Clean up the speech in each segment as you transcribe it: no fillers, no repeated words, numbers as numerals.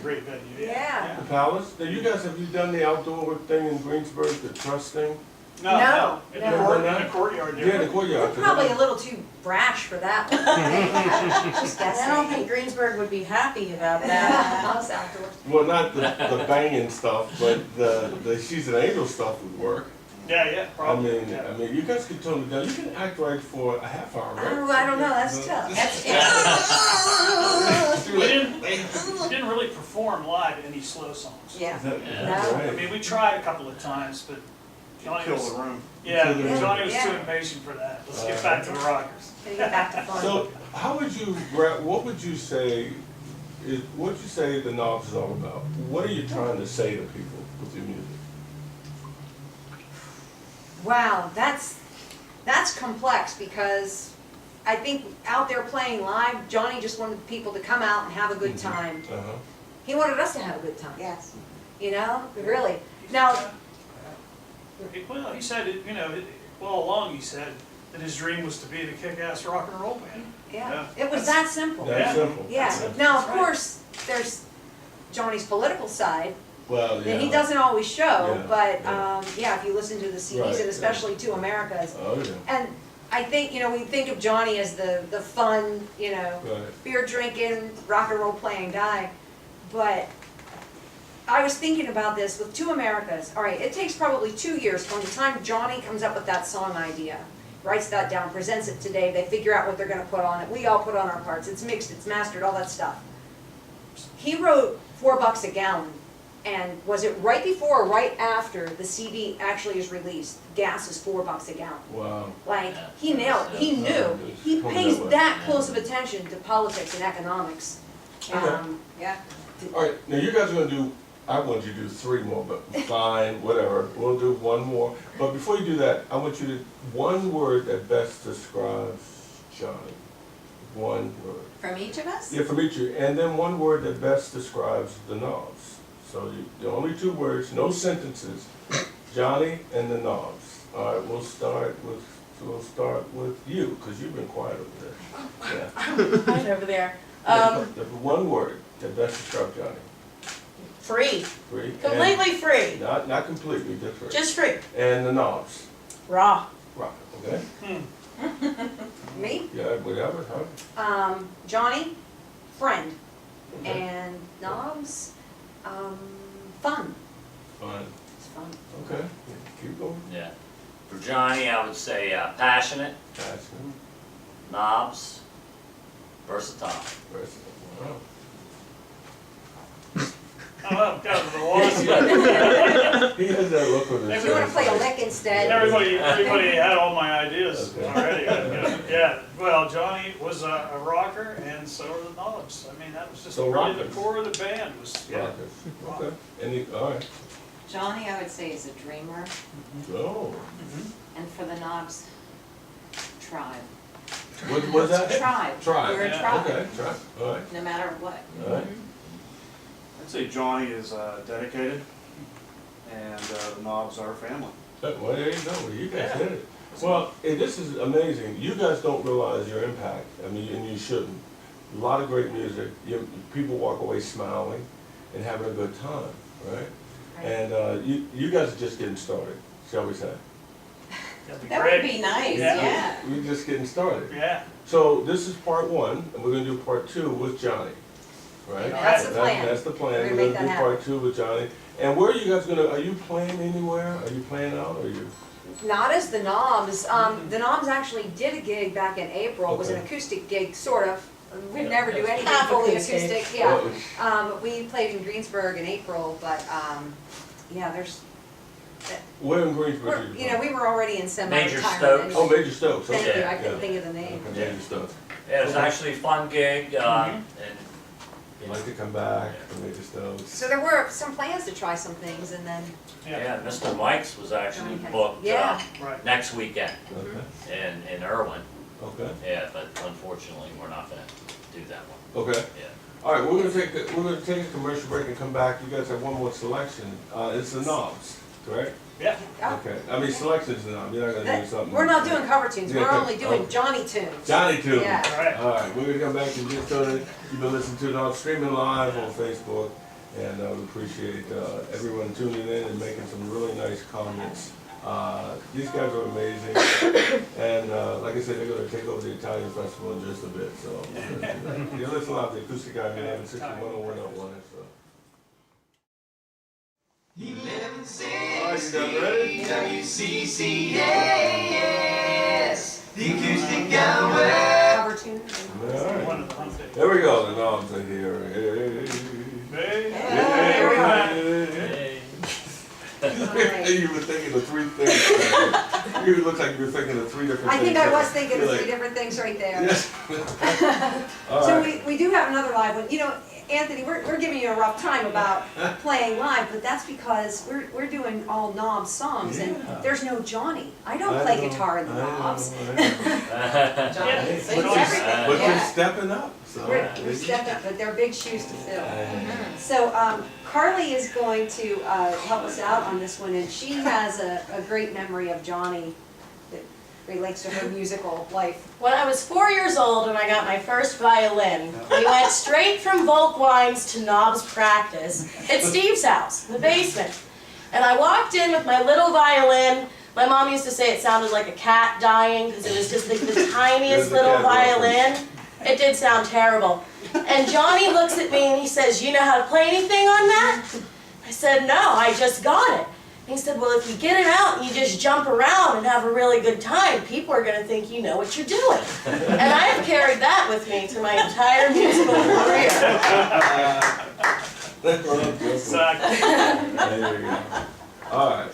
great venue. Yeah. The Palace? Now you guys, have you done the outdoor thing in Greensburg, the trust thing? No, In no. the courtyard there. Yeah, the courtyard. We're probably a little too brash for that one. Just I guessing. don't think Greensburg would be happy about that. Us outdoors. Well, not the banging stuff, but the She's an Angel stuff would work. Yeah, probably. I mean, you guys can tone it down. You can act right for a half hour, right? Oh, I don't know, that's tough. We didn't really perform live any slow songs. Yeah. That- No. that's I right. mean, we tried a couple of times, but Johnny Kill was, the room. yeah, Yeah. Johnny was too Yeah. impatient for that. Let's get back to the rockers. Gotta get back to fun. So, how would you, what would you say, what would you say the Knobs is all about? What are you trying to say to people with your music? Wow, that's complex because I think out there playing live, Johnny just wanted people to come out and have a good time. Uh-huh. He wanted us to have a good time. Yes. You know, really. Now, Well, he said, all along he said that his dream was to be the kick-ass rock and roll band. yeah, it was that simple. That's Yeah. simple. Yeah. That's Now, of right. course, there's Johnny's political side Well, that he yeah. doesn't always show, Yeah, but yeah. yeah, if you listen to the CDs Right, and especially to America's, Oh, yeah. and I think we think of Johnny as the fun, Right. beer drinking, rock and roll playing guy, but I was thinking about this with Two Americas. All right, it takes probably 2 years from the time Johnny comes up with that song idea, writes that down, presents it today, they figure out what they're gonna put on it, we all put on our parts, it's mixed, it's mastered, all that stuff. He wrote $4 a Gallon, and was it right before or right after the CD actually is released? Gas is $4 a gallon. Wow. Like, he nailed, he knew, he pays that close of attention to politics and economics. Yeah. All right, now you guys are gonna do, I want you to do 3 more, but fine, whatever. We'll do 1 more. But before you do that, I want you to, 1 word that best describes Johnny. 1 word. From each of us? Yeah, from each of you. And then 1 word that best describes the Knobs. So the only 2 words, no sentences. Johnny and the Knobs. All right, we'll start with you, because you've been quiet over there. Yeah. Right over there. The 1 word that best describes Johnny. Free. Free. Completely free. And not completely, just free. Just free. And the Knobs. Raw. Rock, okay? Me? Yeah, whatever, huh? Johnny, friend, Okay. and Knobs, fun. Fine. It's fun. Okay, yeah, keep going. Yeah. For Johnny, I would say passionate, Passion, knobs, versatile. versatile. Wow. Oh, down to the water. He has that look on his face. If you wanna play a lick instead. Everybody had all my ideas Okay. already. Yeah, well, Johnny was a rocker, and so were the Knobs. I mean, that was just So really the rockers. core of the band was, yeah. Rockers. Okay, all right. Johnny, I would say, is a dreamer. Oh, And for the Knobs, tribe. what was that? Tribe. Tribe. We're a Yeah. tribe, Okay, tribe, all right, no matter what. all right. I'd say Johnny is dedicated, and the Knobs are family. Well, there you go, you guys Yeah. hit it. Well, this is amazing. You guys don't realize your impact, I mean, and you shouldn't. A lot of great music, people walk away smiling and having a good time, right? Right. And you guys are just getting started, shall we say? That'd be That great. would be nice, Yeah. yeah. We're just getting started. Yeah. So this is part 1, and we're gonna do part 2 with Johnny, right? That's the plan. That's the plan. We're gonna We're make gonna that do part 2 with Johnny. And where are you guys gonna, are you playing anywhere? Are you playing out, or you? Not as the Knobs. The Knobs actually did a gig back in April. It was an Okay. acoustic gig, sort of. We Yeah. never do anything Half fully acoustic. acoustic, yeah. Oh, We played in Greensburg in April, but yeah, Where in Greensburg are you from? we were already in Major semi-retirement. Stokes. Oh, Major Stokes, okay. Thank you, I yeah. couldn't think of the name. Okay, Major Stokes. Yeah, it was actually a fun gig, and I'd like to come back to Major Stokes. So there were some plans to try some things, and then, yeah, Mr. Mike's was actually Okay. booked Yeah. Right. next weekend Okay, in Irwin. okay, Yeah, but unfortunately, we're not gonna do that one. okay. Yeah. All right, we're gonna take a commercial break and come back. You guys have 1 more selection. It's the Knobs, correct? Yeah. oh, Okay, I mean, selection's the Knobs. You're not gonna do something. we're not doing cover tunes, Yeah, we're only oh. doing Johnny tunes. Johnny too. Yeah. All right. All right, we're gonna come back and just so that you've been listening to it on streaming live on Facebook And we appreciate everyone tuning in and making some really nice comments. These guys are amazing, and like I said, they're going to take over the Italian festival in just a bit. So you listen out to the Acoustic Hour Radio 610101. Alright, you guys ready? WCCAS, the Acoustic Hour. Cover tune. Alright. One of the hump days. There we go, the knobs are here. Hey. There we go. Hey. You were thinking of three things. You look like you were thinking of three different I things. think I was thinking You're of like, three different things right there. Yes. All So right. we do have another live one. You know, Anthony, we're giving you a rough time about playing live, but that's because we're doing all knobs songs, and Yeah. there's no Johnny. I don't play guitar in the knobs. But everything, you're yeah. stepping up. So. We're stepping up, but they're big shoes to fill. So Carly is going to help us out on this one, and she has a great memory of Johnny that relates to her musical life. When I was 4 years old and I got my first violin, we went straight from Volkwines to knobs practice at Steve's house, in the basement. And I walked in with my little violin. My mom used to say it sounded like a cat dying because it was just the tiniest little violin. It did sound terrible. And Johnny looks at me and he says, "You know how to play anything on that?" I said, "No, I just got it." And he said, "Well, if you get it out and you just jump around and have a really good time, people are going to think you know what you're doing." And I have carried that with me through my entire musical career. Exactly. There you go. All right.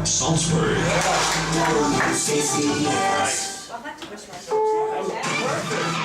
Salisbury. Well, that took us right. That was perfect.